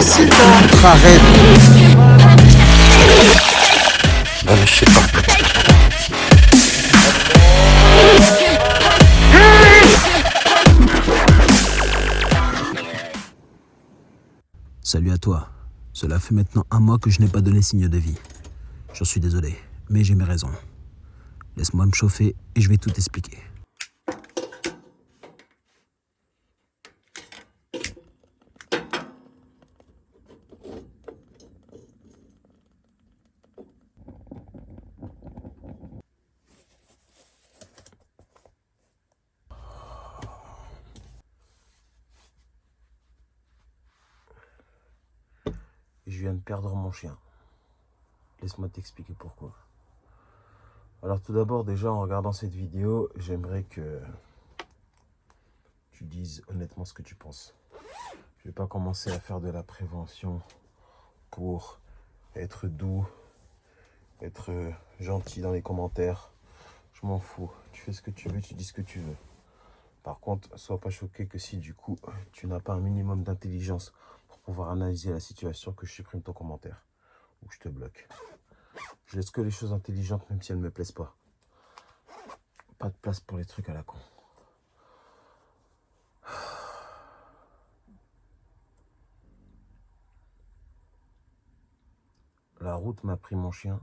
c'est toi. Arrête. Non, mais je sais pas. Salut à toi. Cela fait maintenant un mois que je n'ai pas donné signe de vie. J'en suis désolé, mais j'ai mes raisons. Laisse-moi me chauffer et je vais tout expliquer. Je viens de perdre mon chien. Laisse-moi t'expliquer pourquoi. Alors tout d'abord, déjà en regardant cette vidéo, j'aimerais que tu dises honnêtement ce que tu penses. Je vais pas commencer à faire de la prévention pour être doux, être gentil dans les commentaires. Je m'en fous. Tu fais ce que tu veux, tu dis ce que tu veux. Par contre, sois pas choqué que si du coup, tu n'as pas un minimum d'intelligence pour pouvoir analyser la situation, que je supprime ton commentaire ou que je te bloque. Je laisse que les choses intelligentes, même si elles ne me plaisent pas. Pas de place pour les trucs à la con. La route m'a pris mon chien.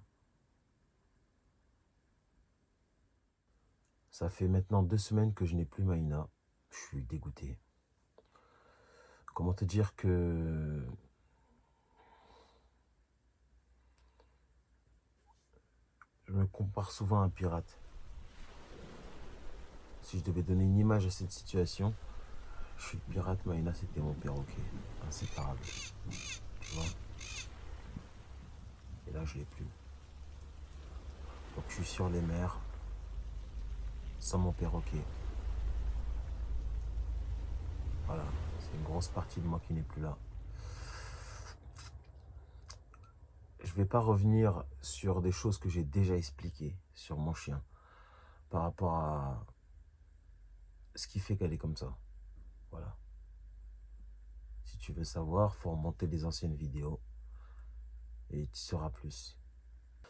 Ça fait maintenant 2 semaines que je n'ai plus Maïna. Je suis dégoûté. Comment te dire que... Je me compare souvent à un pirate. Si je devais donner une image à cette situation, je suis le pirate, Maïna c'était mon perroquet. Inséparable. Tu vois ? Et là je l'ai plus. Donc je suis sur les mers, sans mon perroquet. Voilà, c'est une grosse partie de moi qui n'est plus là. Je ne vais pas revenir sur des choses que j'ai déjà expliquées sur mon chien par rapport à ce qui fait qu'elle est comme ça. Voilà. Si tu veux savoir, il faut remonter les anciennes vidéos et tu sauras plus.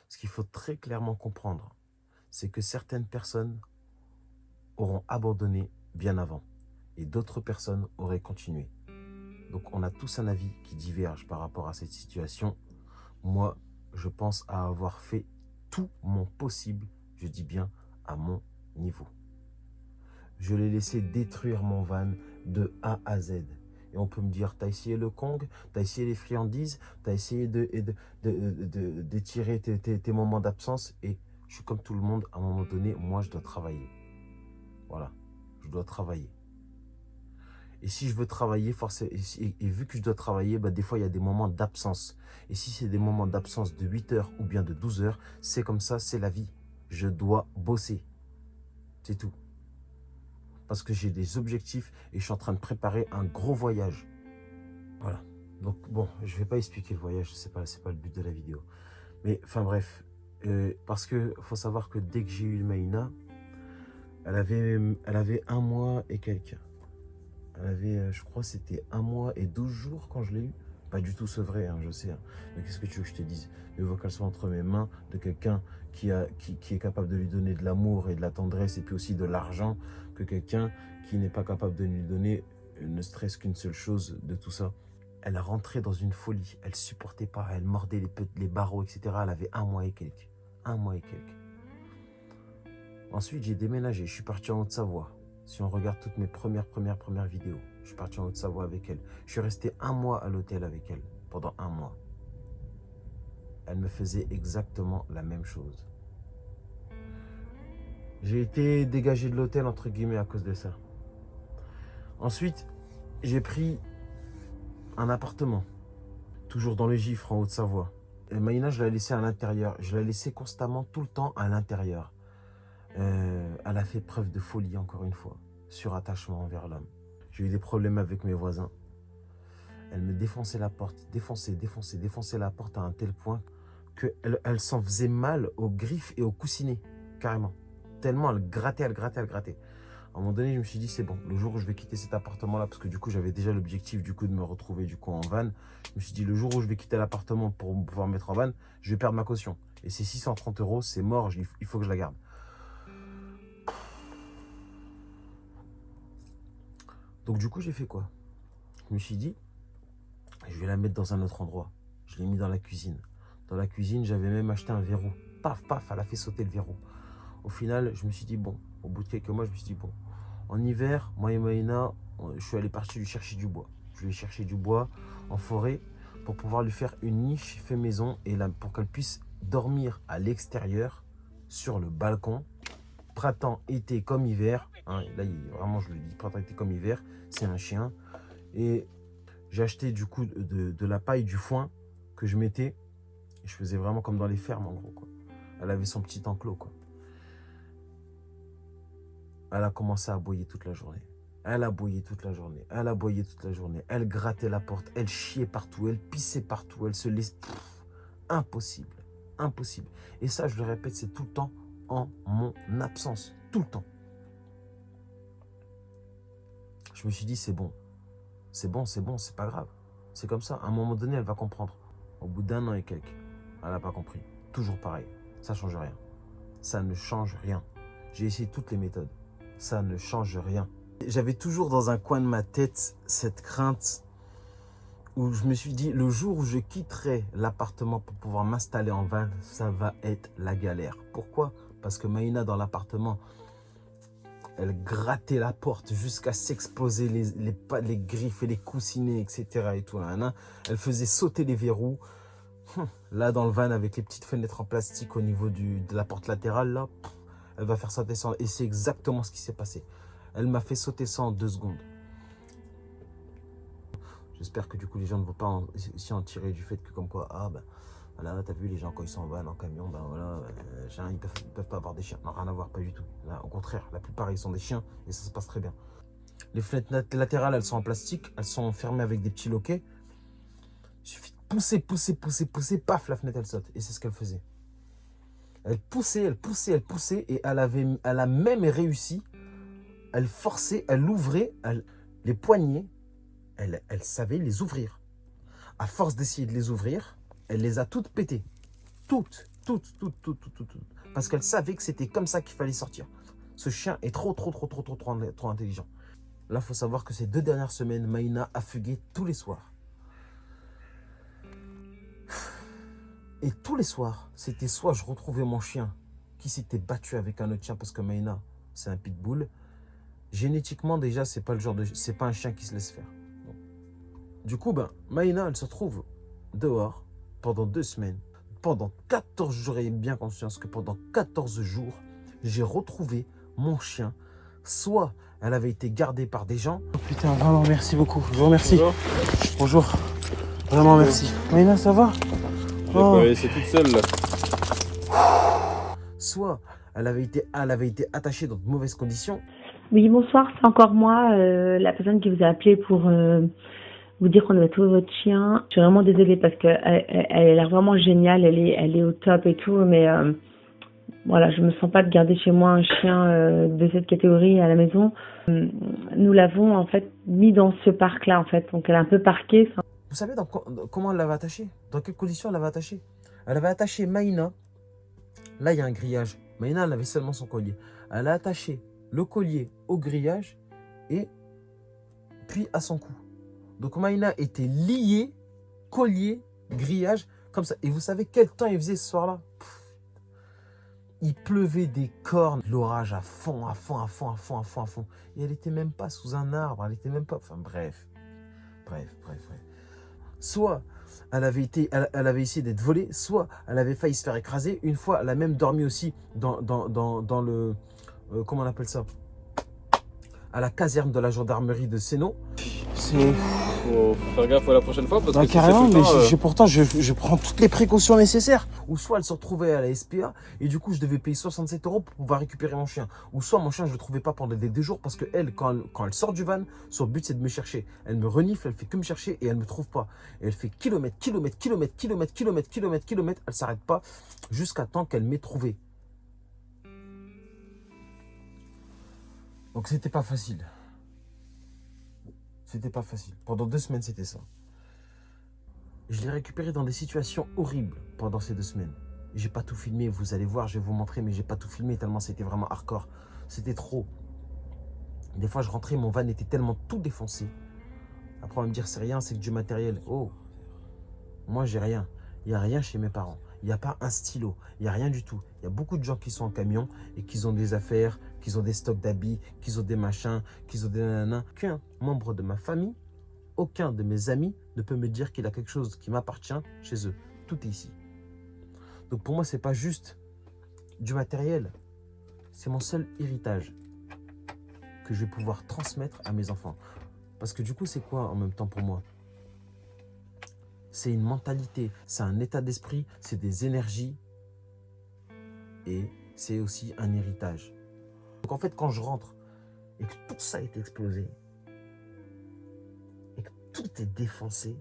Ce qu'il faut très clairement comprendre, c'est que certaines personnes auront abandonné bien avant et d'autres personnes auraient continué. Donc on a tous un avis qui diverge par rapport à cette situation. Moi, je pense à avoir fait tout mon possible, je dis bien à mon niveau. Je l'ai laissé détruire mon van de A à Z. Et on peut me dire, t'as essayé le Kong, t'as essayé les friandises, t'as essayé d'étirer tes moments d'absence. Et je suis comme tout le monde, à un moment donné, moi je dois travailler. Voilà, je dois travailler. Et si je veux travailler, forcément, et vu que je dois travailler, bah, des fois, il y a des moments d'absence. Et si c'est des moments d'absence de 8 heures ou bien de 12 heures, c'est comme ça, c'est la vie. Je dois bosser. C'est tout. Parce que j'ai des objectifs et je suis en train de préparer un gros voyage. Voilà. Donc, bon, je ne vais pas expliquer le voyage, c'est pas le but de la vidéo. Mais, enfin bref, parce qu'il faut savoir que dès que j'ai eu Maïna, elle avait 1 mois et quelques. Elle avait, je crois, c'était 1 mois et 12 jours quand je l'ai eu. Pas du tout sevré, hein, je sais. Hein. Mais qu'est-ce que tu veux que je te dise? Mieux vaut qu'elle soit entre mes mains de quelqu'un qui est capable de lui donner de l'amour et de la tendresse et puis aussi de l'argent que quelqu'un qui n'est pas capable de lui donner ne serait-ce qu'une seule chose de tout ça. Elle rentrait dans une folie. Elle supportait pas. Elle mordait les barreaux, etc. Elle avait 1 mois et quelques. 1 mois et quelques. Ensuite, j'ai déménagé. Je suis parti en Haute-Savoie. Si on regarde toutes mes premières vidéos, je suis parti en Haute-Savoie avec elle. Je suis resté 1 mois à l'hôtel avec elle, pendant 1 mois. Elle me faisait exactement la même chose. J'ai été dégagé de l'hôtel, entre guillemets, à cause de ça. Ensuite, j'ai pris un appartement, toujours dans le Gifre, en Haute-Savoie. Maïna, je l'ai laissée à l'intérieur. Je l'ai laissée constamment, tout le temps, à l'intérieur. Elle a fait preuve de folie, encore une fois, surattachement envers l'homme. J'ai eu des problèmes avec mes voisins. Elle me défonçait la porte, défonçait la porte à un tel point qu'elle s'en faisait mal aux griffes et aux coussinets, carrément. Tellement elle grattait. À un moment donné, je me suis dit, c'est bon, le jour où je vais quitter cet appartement-là, parce que du coup, j'avais déjà l'objectif du coup de me retrouver du coup en van. Je me suis dit, le jour où je vais quitter l'appartement pour pouvoir me mettre en van, je vais perdre ma caution. Et ces 630 euros, c'est mort, il faut que je la garde. Donc du coup, j'ai fait quoi? Je me suis dit, je vais la mettre dans un autre endroit. Je l'ai mis dans la cuisine. Dans la cuisine, j'avais même acheté un verrou. Paf, paf, elle a fait sauter le verrou. Au final, je me suis dit, bon, au bout de quelques mois, je me suis dit, bon, en hiver, moi et Maïna, je suis allé partir lui chercher du bois. Je lui ai cherché du bois en forêt pour pouvoir lui faire une niche fait maison et là, pour qu'elle puisse dormir à l'extérieur, sur le balcon, printemps, été comme hiver. Hein, là, vraiment, je le dis, printemps, été comme hiver, c'est un chien. Et j'ai acheté du coup de la paille, du foin que je mettais. Et je faisais vraiment comme dans les fermes, en gros, quoi. Elle avait son petit enclos, quoi. Elle a commencé à aboyer toute la journée. Elle aboyait toute la journée. Elle aboyait toute la journée. Elle grattait la porte. Elle chiait partout. Elle pissait partout. Elle se laissait... Impossible. Impossible. Et ça, je le répète, c'est tout le temps en mon absence. Tout le temps. Je me suis dit, c'est bon. C'est bon, c'est bon, c'est pas grave. C'est comme ça. À un moment donné, elle va comprendre. Au bout d'un an et quelques, elle n'a pas compris. Toujours pareil. Ça ne change rien. Ça ne change rien. J'ai essayé toutes les méthodes. Ça ne change rien. J'avais toujours dans un coin de ma tête cette crainte où je me suis dit, le jour où je quitterai l'appartement pour pouvoir m'installer en van, ça va être la galère. Pourquoi? Parce que Maïna, dans l'appartement, elle grattait la porte jusqu'à s'exploser les griffes et les coussinets, etc. Et tout, là. Elle faisait sauter les verrous. Là, dans le van, avec les petites fenêtres en plastique au niveau de la porte latérale, là, elle va faire sauter ça. Et c'est exactement ce qui s'est passé. Elle m'a fait sauter ça en 2 secondes. J'espère que du coup, les gens ne vont pas en tirer du fait que comme quoi, ah ben, voilà, t'as vu, les gens quand ils sont en van, en camion, ben voilà, ils peuvent pas avoir des chiens. Non, rien à voir, pas du tout. Là, au contraire, la plupart, ils sont des chiens et ça se passe très bien. Les fenêtres latérales, elles sont en plastique, elles sont fermées avec des petits loquets. Il suffit de pousser, paf, la fenêtre, elle saute. Et c'est ce qu'elle faisait. Elle poussait et elle a même réussi. Elle forçait, elle ouvrait les poignées, elle savait les ouvrir. À force d'essayer de les ouvrir, elle les a toutes pétées. Toutes. Parce qu'elle savait que c'était comme ça qu'il fallait sortir. Ce chien est trop intelligent. Là, il faut savoir que ces 2 dernières semaines, Maïna a fugué tous les soirs. Et tous les soirs, c'était soit je retrouvais mon chien qui s'était battu avec un autre chien parce que Maïna, c'est un pitbull. Génétiquement, déjà, c'est pas un chien qui se laisse faire. Bon. Du coup, Maïna, elle se retrouve dehors pendant 2 semaines. Pendant 14 jours, ayez bien conscience que pendant 14 jours, j'ai retrouvé mon chien. Soit elle avait été gardée par des gens. Oh putain, vraiment, merci beaucoup. Je vous remercie. Bonjour. Vraiment, merci. Maïna, ça va? C'est toute seule là. Soit elle avait été attachée dans de mauvaises conditions. Oui, bonsoir, c'est encore moi, la personne qui vous a appelé pour vous dire qu'on avait trouvé votre chien. Je suis vraiment désolée parce que elle a l'air vraiment géniale, elle est au top et tout, mais voilà, je me sens pas de garder chez moi un chien de cette catégorie à la maison. Nous l'avons en fait mis dans ce parc-là en fait, donc elle est un peu parquée. Vous savez comment elle l'avait attachée? Dans quelles conditions elle l'avait attachée? Elle avait attaché Maïna. Là, il y a un grillage. Maïna, elle avait seulement son collier. Elle a attaché le collier au grillage et puis à son cou. Donc Maïna était liée, collier, grillage, comme ça. Et vous savez quel temps il faisait ce soir-là? Il pleuvait des cornes, l'orage à fond. Et elle n'était même pas sous un arbre, elle n'était même pas... Enfin bref. Soit elle avait essayé d'être volée, soit elle avait failli se faire écraser. Une fois, elle a même dormi aussi dans le... comment on appelle ça? À la caserne de la gendarmerie de Sénaux. C'est... Faut faire gaffe à la prochaine fois parce que carrément, si c'est tout le temps, pourtant, je prends toutes les précautions nécessaires. Ou soit elle se retrouvait à la SPA et du coup je devais payer 67 € pour pouvoir récupérer mon chien. Ou soit mon chien je ne le trouvais pas pendant des 2 jours parce que elle, quand elle sort du van, son but c'est de me chercher. Elle me renifle, elle fait que me chercher et elle me trouve pas. Et elle fait kilomètre, elle s'arrête pas jusqu'à temps qu'elle m'ait trouvé. Donc c'était pas facile. C'était pas facile. Pendant 2 semaines, c'était ça. Je l'ai récupéré dans des situations horribles pendant ces 2 semaines. J'ai pas tout filmé, vous allez voir, je vais vous montrer, mais j'ai pas tout filmé tellement c'était vraiment hardcore. C'était trop. Des fois, je rentrais, mon van était tellement tout défoncé. Après, on va me dire, c'est rien, c'est que du matériel. Oh, moi, j'ai rien. Il n'y a rien chez mes parents. Il n'y a pas un stylo. Il n'y a rien du tout. Il y a beaucoup de gens qui sont en camion et qui ont des affaires, qui ont des stocks d'habits, qui ont des machins, qui ont des nanana. Aucun membre de ma famille, aucun de mes amis ne peut me dire qu'il a quelque chose qui m'appartient chez eux. Tout est ici. Donc pour moi, ce n'est pas juste du matériel. C'est mon seul héritage que je vais pouvoir transmettre à mes enfants. Parce que du coup, c'est quoi en même temps pour moi? C'est une mentalité, c'est un état d'esprit, c'est des énergies et c'est aussi un héritage. Donc en fait, quand je rentre et que tout ça est explosé et que tout est défoncé,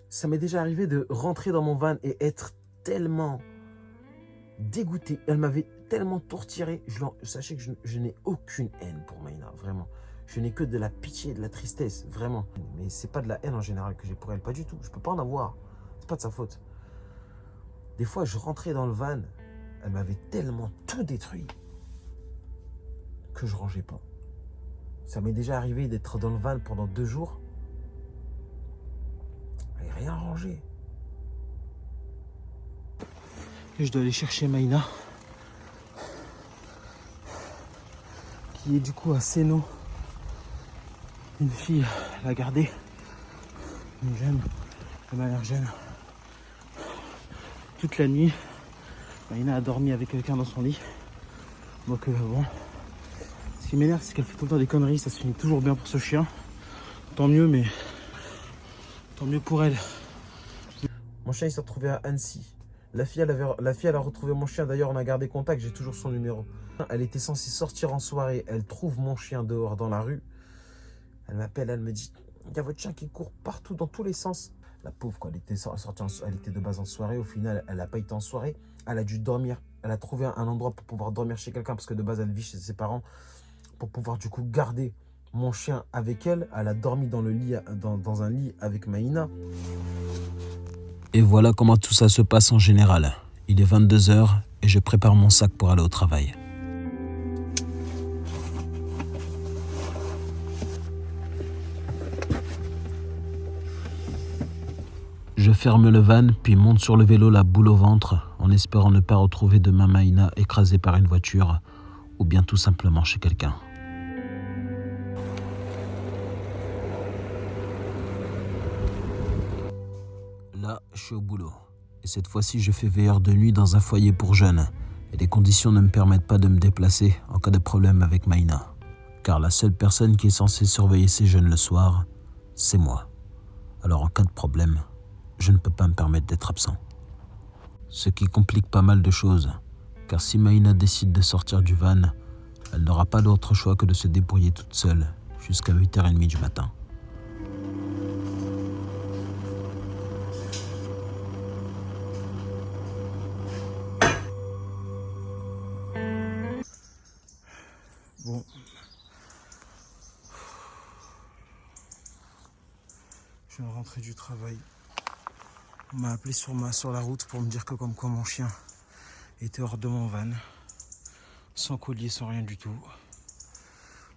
ça m'est déjà arrivé de rentrer dans mon van et être tellement dégoûté. Elle m'avait tellement torturé. Sachez que je n'ai aucune haine pour Maïna, vraiment. Je n'ai que de la pitié et de la tristesse, vraiment. Mais c'est pas de la haine en général que j'ai pour elle, pas du tout. Je peux pas en avoir. C'est pas de sa faute. Des fois, je rentrais dans le van, elle m'avait tellement tout détruit que je rangeais pas. Ça m'est déjà arrivé d'être dans le van pendant 2 jours et rien rangé. Et je dois aller chercher Maïna, qui est du coup à Seno. Une fille l'a gardée, une jeune, elle m'a l'air jeune. Toute la nuit, Maïna a dormi avec quelqu'un dans son lit. Donc bon, ce qui m'énerve, c'est qu'elle fait tout le temps des conneries, ça se finit toujours bien pour ce chien. Tant mieux, mais tant mieux pour elle. Mon chien il s'est retrouvé à Annecy. La fille, elle a retrouvé mon chien. D'ailleurs, on a gardé contact, j'ai toujours son numéro. Elle était censée sortir en soirée. Elle trouve mon chien dehors dans la rue. Elle m'appelle, elle me dit, il y a votre chien qui court partout, dans tous les sens. La pauvre, quoi, elle était de base en soirée. Au final, elle n'a pas été en soirée. Elle a dû dormir. Elle a trouvé un endroit pour pouvoir dormir chez quelqu'un parce que de base, elle vit chez ses parents. Pour pouvoir du coup garder mon chien avec elle. Elle a dormi dans, le lit, dans un lit avec Maïna. Et voilà comment tout ça se passe en général. Il est 22h et je prépare mon sac pour aller au travail. Je ferme le van puis monte sur le vélo la boule au ventre en espérant ne pas retrouver demain Maïna écrasée par une voiture ou bien tout simplement chez quelqu'un. Là, je suis au boulot. Et cette fois-ci, je fais veilleur de nuit dans un foyer pour jeunes. Et les conditions ne me permettent pas de me déplacer en cas de problème avec Maïna. Car la seule personne qui est censée surveiller ces jeunes le soir, c'est moi. Alors en cas de problème, je ne peux pas me permettre d'être absent. Ce qui complique pas mal de choses. Car si Maïna décide de sortir du van, elle n'aura pas d'autre choix que de se débrouiller toute seule jusqu'à 8h30 du matin. Bon. Je viens de rentrer du travail. On m'a appelé sur la route pour me dire que comme quoi mon chien était hors de mon van. Sans collier, sans rien du tout.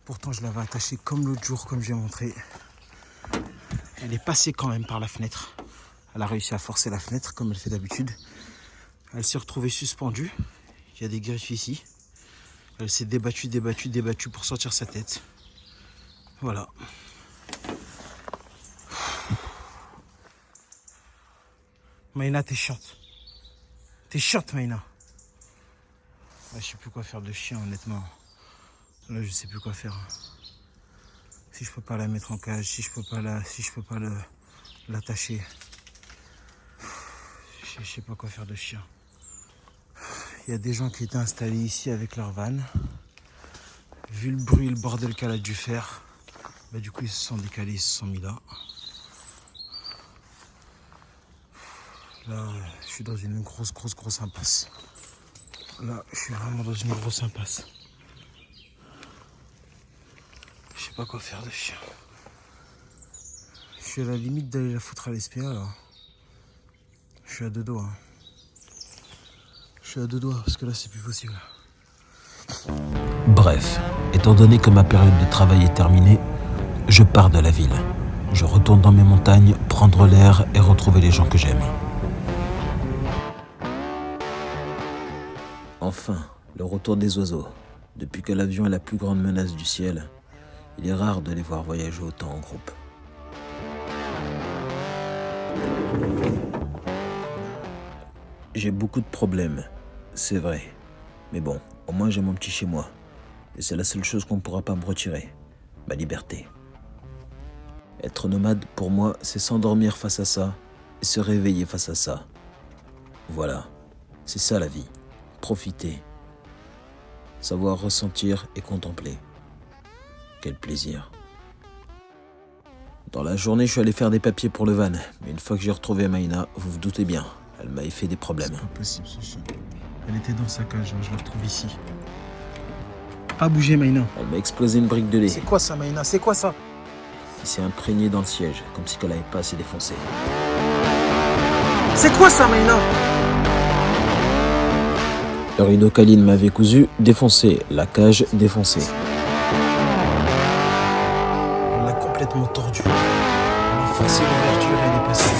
Pourtant je l'avais attaché comme l'autre jour, comme j'ai montré. Elle est passée quand même par la fenêtre. Elle a réussi à forcer la fenêtre comme elle fait d'habitude. Elle s'est retrouvée suspendue. Il y a des griffes ici. Elle s'est débattue pour sortir sa tête. Voilà. Maïna, t'es chiante. T'es chiante, Maïna. Je sais plus quoi faire de chien, honnêtement. Là, je sais plus quoi faire. Si je peux pas la mettre en cage, si je peux pas l'attacher. Je sais pas quoi faire de chien. Il y a des gens qui étaient installés ici avec leur van. Vu le bruit et le bordel qu'elle a dû faire, bah du coup ils se sont décalés, ils se sont mis là. Là, je suis dans une grosse impasse. Là, je suis vraiment dans une grosse impasse. Je sais pas quoi faire de chien. Je suis à la limite d'aller la foutre à l'SPA là. Je suis à deux doigts. Je suis à deux doigts parce que là c'est plus possible. Bref, étant donné que ma période de travail est terminée, je pars de la ville. Je retourne dans mes montagnes, prendre l'air et retrouver les gens que j'aime. Enfin, le retour des oiseaux. Depuis que l'avion est la plus grande menace du ciel, il est rare de les voir voyager autant en groupe. J'ai beaucoup de problèmes, c'est vrai. Mais bon, au moins j'ai mon petit chez moi. Et c'est la seule chose qu'on ne pourra pas me retirer, ma liberté. Être nomade, pour moi, c'est s'endormir face à ça et se réveiller face à ça. Voilà, c'est ça la vie. Profiter. Savoir ressentir et contempler. Quel plaisir. Dans la journée, je suis allé faire des papiers pour le van. Mais une fois que j'ai retrouvé Maïna, vous vous doutez bien, elle m'avait fait des problèmes. C'est pas possible ce chien. Elle était dans sa cage, je la retrouve ici. Pas bouger Maïna. Elle m'a explosé une brique de lait. C'est quoi ça Maïna? C'est quoi ça? Il s'est imprégné dans le siège, comme si elle n'avait pas assez défoncé. C'est quoi ça Maïna? Le rideau câline m'avait cousu, défoncé. La cage, défoncée. On l'a complètement tordu. On a forcé l'ouverture et elle est passée.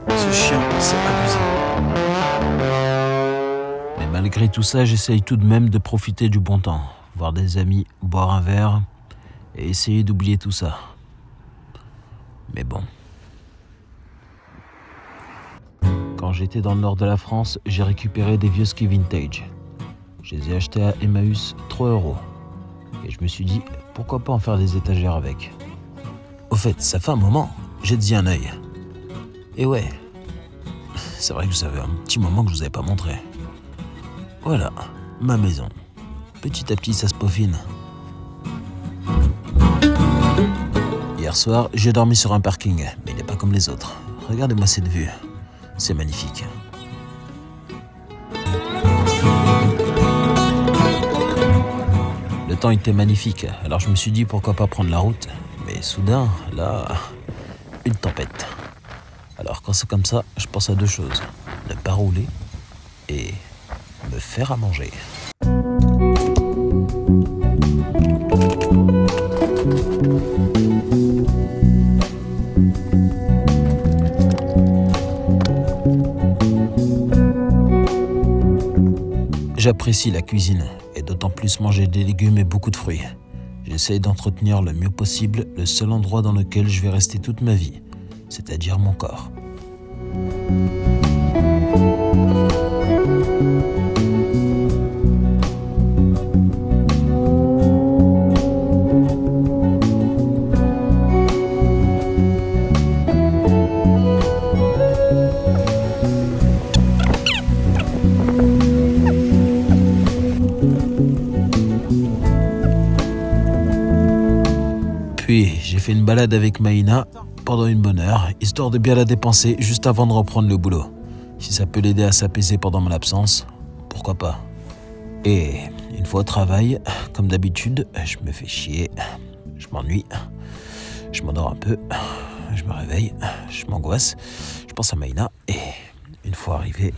Ce chien, c'est abusé. Mais malgré tout ça, j'essaye tout de même de profiter du bon temps. Voir des amis, boire un verre et essayer d'oublier tout ça. Mais bon. Quand j'étais dans le nord de la France, j'ai récupéré des vieux skis vintage. Je les ai achetés à Emmaüs 3 €. Et je me suis dit, pourquoi pas en faire des étagères avec. Au fait, ça fait un moment, j'ai dit un œil. Et ouais, c'est vrai que ça fait un petit moment que je vous avais pas montré. Voilà, ma maison. Petit à petit, ça se peaufine. Hier soir, j'ai dormi sur un parking, mais il n'est pas comme les autres. Regardez-moi cette vue. C'est magnifique. Le temps était magnifique, alors je me suis dit pourquoi pas prendre la route. Mais soudain, là, une tempête. Alors quand c'est comme ça, je pense à deux choses. Ne pas rouler et me faire à manger. J'apprécie la cuisine, et d'autant plus manger des légumes et beaucoup de fruits. J'essaye d'entretenir le mieux possible le seul endroit dans lequel je vais rester toute ma vie, c'est-à-dire mon corps. Puis, j'ai fait une balade avec Maïna pendant une bonne heure, histoire de bien la dépenser juste avant de reprendre le boulot. Si ça peut l'aider à s'apaiser pendant mon absence, pourquoi pas. Et une fois au travail, comme d'habitude, je me fais chier, je m'ennuie, je m'endors un peu, je me réveille, je m'angoisse, je pense à Maïna et une fois arrivé...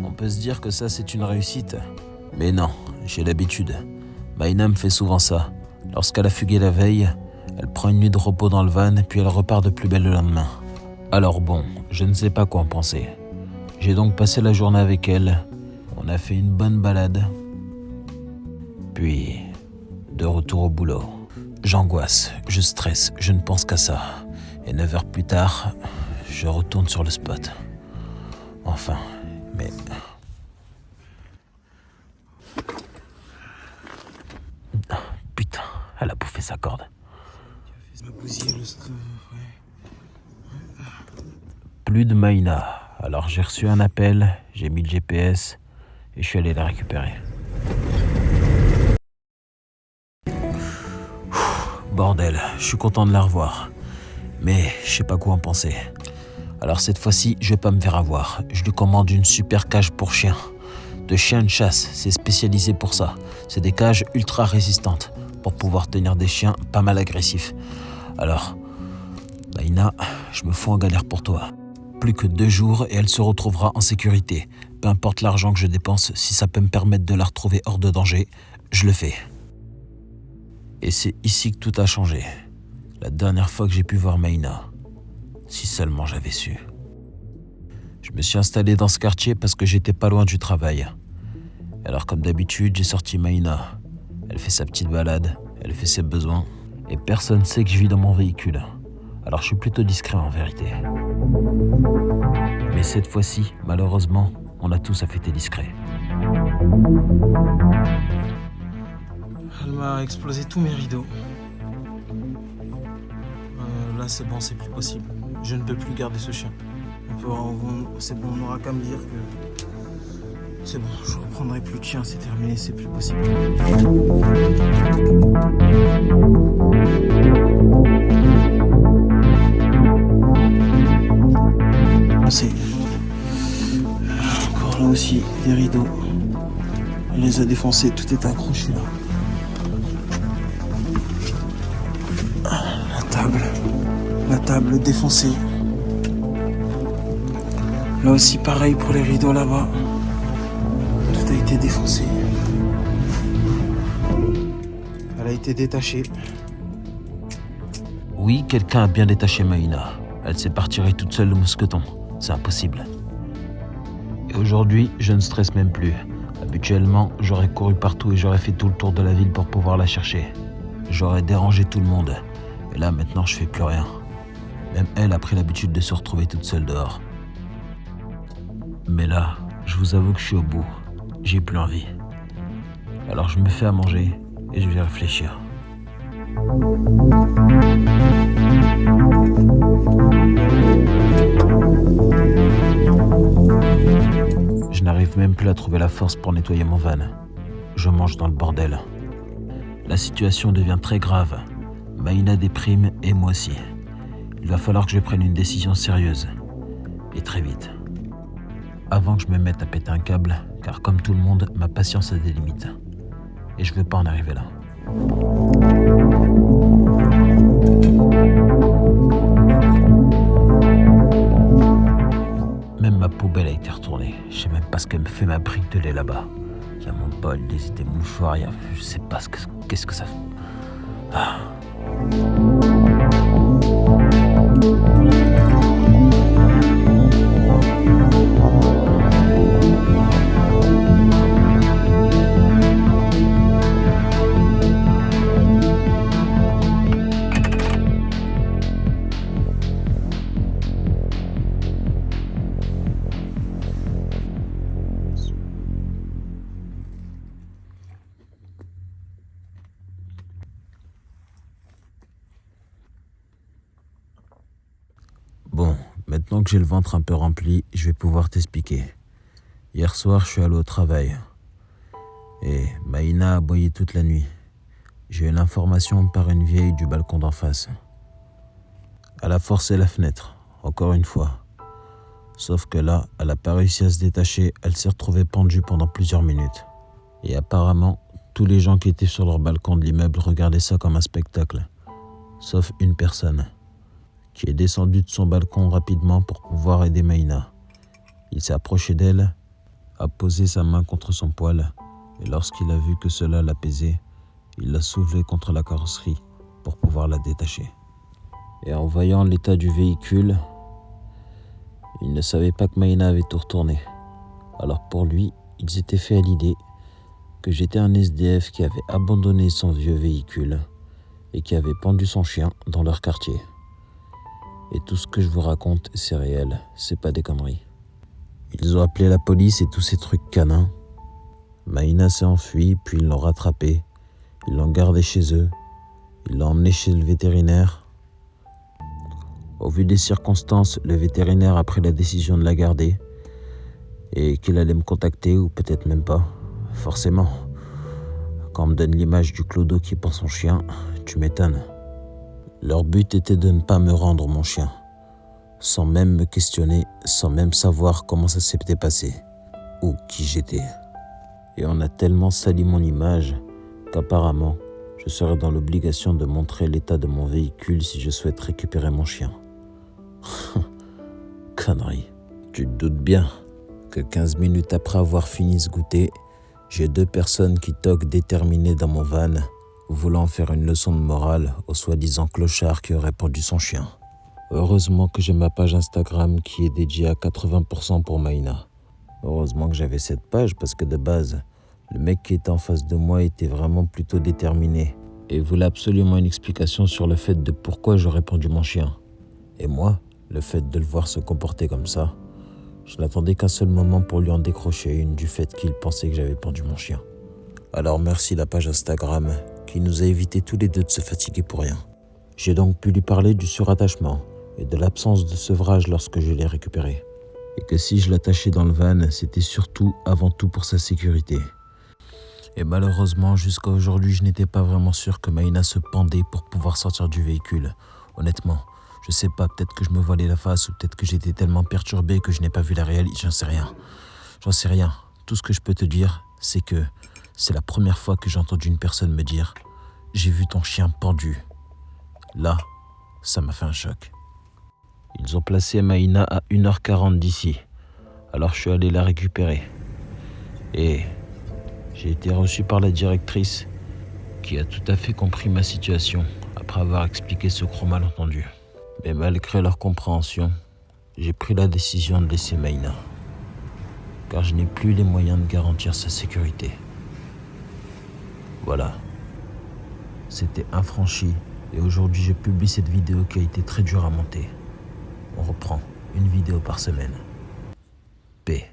On peut se dire que ça c'est une réussite. Mais non, j'ai l'habitude. Maïna me fait souvent ça. Lorsqu'elle a fugué la veille, elle prend une nuit de repos dans le van puis elle repart de plus belle le lendemain. Alors bon, je ne sais pas quoi en penser. J'ai donc passé la journée avec elle. On a fait une bonne balade. Puis, de retour au boulot. J'angoisse, je stresse, je ne pense qu'à ça. Et 9 heures plus tard, je retourne sur le spot. Enfin, mais... Putain, elle a bouffé sa corde. Elle m'a bousillé le... Ouais. Plus de Maïna. Alors j'ai reçu un appel, j'ai mis le GPS et je suis allé la récupérer. Bordel, je suis content de la revoir. Mais je sais pas quoi en penser. Alors cette fois-ci, je vais pas me faire avoir. Je lui commande une super cage pour chiens. De chiens de chasse, c'est spécialisé pour ça. C'est des cages ultra résistantes pour pouvoir tenir des chiens pas mal agressifs. Alors, Maïna, je me fous en galère pour toi. Plus que 2 jours et elle se retrouvera en sécurité. Peu importe l'argent que je dépense, si ça peut me permettre de la retrouver hors de danger, je le fais. Et c'est ici que tout a changé. La dernière fois que j'ai pu voir Maïna, si seulement j'avais su. Je me suis installé dans ce quartier parce que j'étais pas loin du travail. Alors comme d'habitude, j'ai sorti Maïna. Elle fait sa petite balade, elle fait ses besoins. Et personne sait que je vis dans mon véhicule. Alors je suis plutôt discret en vérité. Mais cette fois-ci, malheureusement, on a tous à fêter discret. Elle m'a explosé tous mes rideaux. Là c'est bon, c'est plus possible. Je ne peux plus garder ce chien. C'est bon, on n'aura qu'à me dire que c'est bon, je ne reprendrai plus de chien, c'est terminé, c'est plus possible. C'est encore là aussi des rideaux. Elle les a défoncés, tout est accroché là. La table défoncée. Là aussi pareil pour les rideaux là-bas. Tout a été défoncé. Elle a été détachée. Oui, quelqu'un a bien détaché Maïna. Elle s'est partie toute seule le mousqueton. C'est impossible. Et aujourd'hui, je ne stresse même plus. Habituellement, j'aurais couru partout et j'aurais fait tout le tour de la ville pour pouvoir la chercher. J'aurais dérangé tout le monde. Et là, maintenant, je fais plus rien. Même elle a pris l'habitude de se retrouver toute seule dehors. Mais là, je vous avoue que je suis au bout. J'ai plus envie. Alors je me fais à manger et je vais réfléchir. Je n'arrive même plus à trouver la force pour nettoyer mon van. Je mange dans le bordel. La situation devient très grave. Maïna déprime et moi aussi. Il va falloir que je prenne une décision sérieuse. Et très vite. Avant que je me mette à péter un câble, car comme tout le monde, ma patience a des limites. Et je veux pas en arriver là. Même ma poubelle a été retournée. Je sais même pas ce que me fait ma brique de lait là-bas. Il y a mon bol, des mouchoirs, je sais pas qu'est-ce que ça fait. Ah. Bon, maintenant que j'ai le ventre un peu rempli, je vais pouvoir t'expliquer. Hier soir, je suis allé au travail. Et Maïna a aboyé toute la nuit. J'ai eu l'information par une vieille du balcon d'en face. Elle a forcé la fenêtre, encore une fois. Sauf que là, elle n'a pas réussi à se détacher, elle s'est retrouvée pendue pendant plusieurs minutes. Et apparemment, tous les gens qui étaient sur leur balcon de l'immeuble regardaient ça comme un spectacle. Sauf une personne, qui est descendu de son balcon rapidement pour pouvoir aider Maïna. Il s'est approché d'elle, a posé sa main contre son poil, et lorsqu'il a vu que cela l'apaisait, il l'a soulevée contre la carrosserie pour pouvoir la détacher. Et en voyant l'état du véhicule, il ne savait pas que Maïna avait tout retourné. Alors pour lui, il s'était fait à l'idée que j'étais un SDF qui avait abandonné son vieux véhicule et qui avait pendu son chien dans leur quartier. Et tout ce que je vous raconte, c'est réel, c'est pas des conneries. Ils ont appelé la police et tous ces trucs canins. Maïna s'est enfuie, puis ils l'ont rattrapée. Ils l'ont gardée chez eux. Ils l'ont emmenée chez le vétérinaire. Au vu des circonstances, le vétérinaire a pris la décision de la garder et qu'il allait me contacter ou peut-être même pas. Forcément, quand on me donne l'image du clodo qui prend son chien, tu m'étonnes. Leur but était de ne pas me rendre mon chien, sans même me questionner, sans même savoir comment ça s'était passé ou qui j'étais. Et on a tellement sali mon image qu'apparemment, je serais dans l'obligation de montrer l'état de mon véhicule si je souhaite récupérer mon chien. Connerie. Tu te doutes bien que 15 minutes après avoir fini ce goûter, j'ai 2 personnes qui toquent déterminées dans mon van, voulant faire une leçon de morale au soi-disant clochard qui aurait pendu son chien. Heureusement que j'ai ma page Instagram qui est dédiée à 80% pour Maïna. Heureusement que j'avais cette page parce que de base, le mec qui était en face de moi était vraiment plutôt déterminé et voulait absolument une explication sur le fait de pourquoi j'aurais pendu mon chien. Et moi, le fait de le voir se comporter comme ça, je n'attendais qu'un seul moment pour lui en décrocher une du fait qu'il pensait que j'avais pendu mon chien. Alors merci la page Instagram qui nous a évité tous les deux de se fatiguer pour rien. J'ai donc pu lui parler du surattachement et de l'absence de sevrage lorsque je l'ai récupéré. Et que si je l'attachais dans le van, c'était surtout avant tout pour sa sécurité. Et malheureusement, jusqu'à aujourd'hui, je n'étais pas vraiment sûr que Maïna se pendait pour pouvoir sortir du véhicule. Honnêtement, je sais pas, peut-être que je me voilais la face ou peut-être que j'étais tellement perturbé que je n'ai pas vu la réalité, j'en sais rien. J'en sais rien. Tout ce que je peux te dire, c'est que c'est la première fois que j'ai entendu une personne me dire « J'ai vu ton chien pendu ». Là, ça m'a fait un choc. Ils ont placé Maïna à 1h40 d'ici. Alors je suis allé la récupérer. Et j'ai été reçu par la directrice qui a tout à fait compris ma situation après avoir expliqué ce gros malentendu. Mais malgré leur compréhension, j'ai pris la décision de laisser Maïna. Car je n'ai plus les moyens de garantir sa sécurité. Voilà. C'était infranchi et aujourd'hui je publie cette vidéo qui a été très dure à monter. On reprend une vidéo par semaine. Paix.